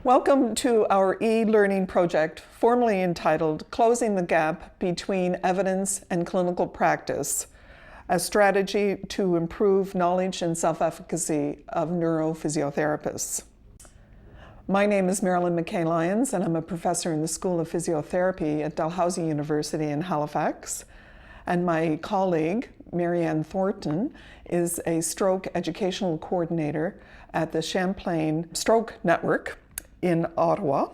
Welcome to our e-learning project, formerly entitled Closing the Gap Between Evidence and Clinical Practice, a strategy to improve knowledge and self-efficacy of neurophysiotherapists. My name is Marilyn McKay-Lyons, and I'm a professor in the School of Physiotherapy at Dalhousie University in Halifax. And my colleague, Marianne Thornton, is a stroke educational coordinator at the Champlain Stroke Network in Ottawa.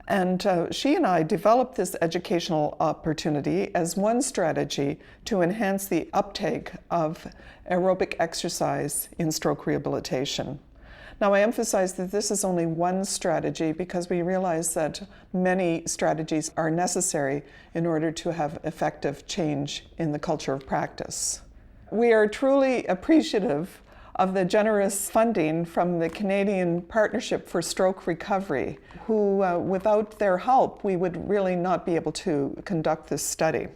And she and I developed this educational opportunity as one strategy to enhance the uptake of aerobic exercise in stroke rehabilitation. Now, I emphasize that this is only one strategy because we realize that many strategies are necessary in order to have effective change in the culture of practice. We are truly appreciative of the generous funding from the Canadian Partnership for Stroke Recovery, who, without their help, we would really not be able to conduct this study.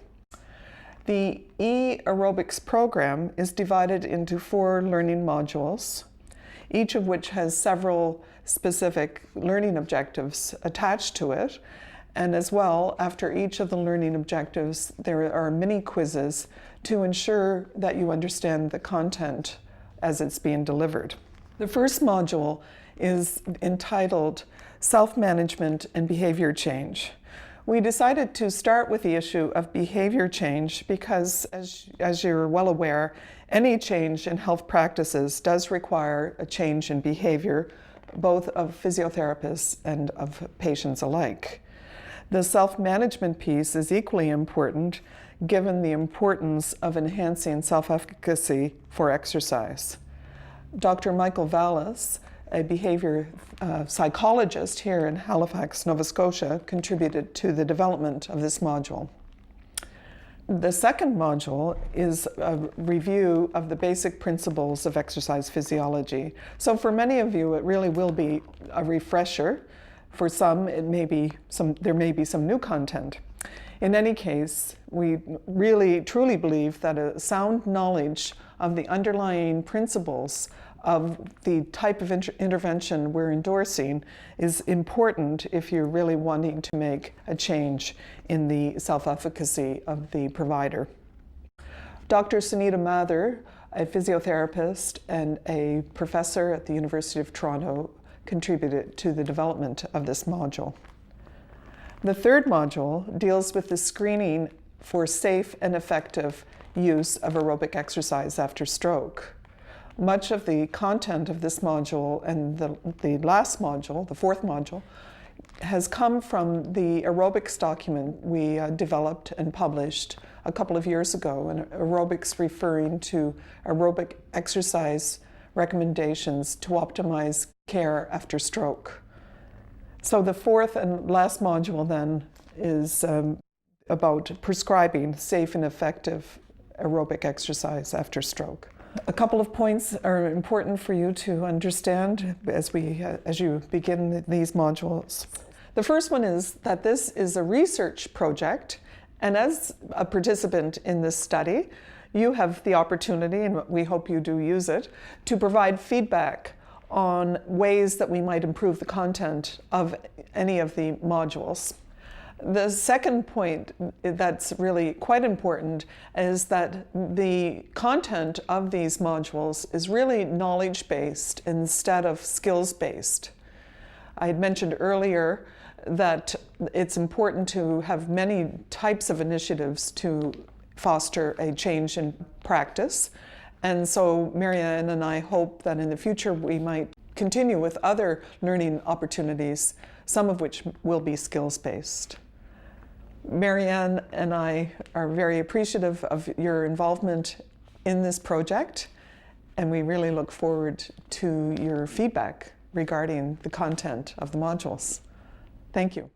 The Aerobics program is divided into 4 learning modules, each of which has several specific learning objectives attached to it. And as well, after each of the learning objectives, there are mini quizzes to ensure that you understand the content as it's being delivered. The first module is entitled Self-Management and Behavior Change. We decided to start with the issue of behavior change because, as you're well aware, any change in health practices does require a change in behavior, both of physiotherapists and of patients alike. The self-management piece is equally important given the importance of enhancing self-efficacy for exercise. Dr. Michael Vallis, a behavior psychologist here in Halifax, Nova Scotia, contributed to the development of this module. The second module is a review of the basic principles of exercise physiology. So for many of you, it really will be a refresher. For some, there may be some new content. In any case, we really truly believe that a sound knowledge of the underlying principles of the type of intervention we're endorsing is important if you're really wanting to make a change in the self-efficacy of the provider. Dr. Sunita Mather, a physiotherapist and a professor at the University of Toronto, contributed to the development of this module. The third module deals with the screening for safe and effective use of aerobic exercise after stroke. Much of the content of this module and the last module, the fourth module, has come from the aerobics document we developed and published a couple of years ago, and aerobics referring to aerobic exercise recommendations to optimize care after stroke. So the fourth and last module then is about prescribing safe and effective aerobic exercise after stroke. A couple of points are important for you to understand as you begin these modules. The first one is that this is a research project, and as a participant in this study, you have the opportunity, and we hope you do use it, to provide feedback on ways that we might improve the content of any of the modules. The second point that's really quite important is that the content of these modules is really knowledge-based instead of skills-based. I had mentioned earlier that it's important to have many types of initiatives to foster a change in practice. And so Marianne and I hope that in the future we might continue with other learning opportunities, some of which will be skills-based. Marianne and I are very appreciative of your involvement in this project, and we really look forward to your feedback regarding the content of the modules. Thank you.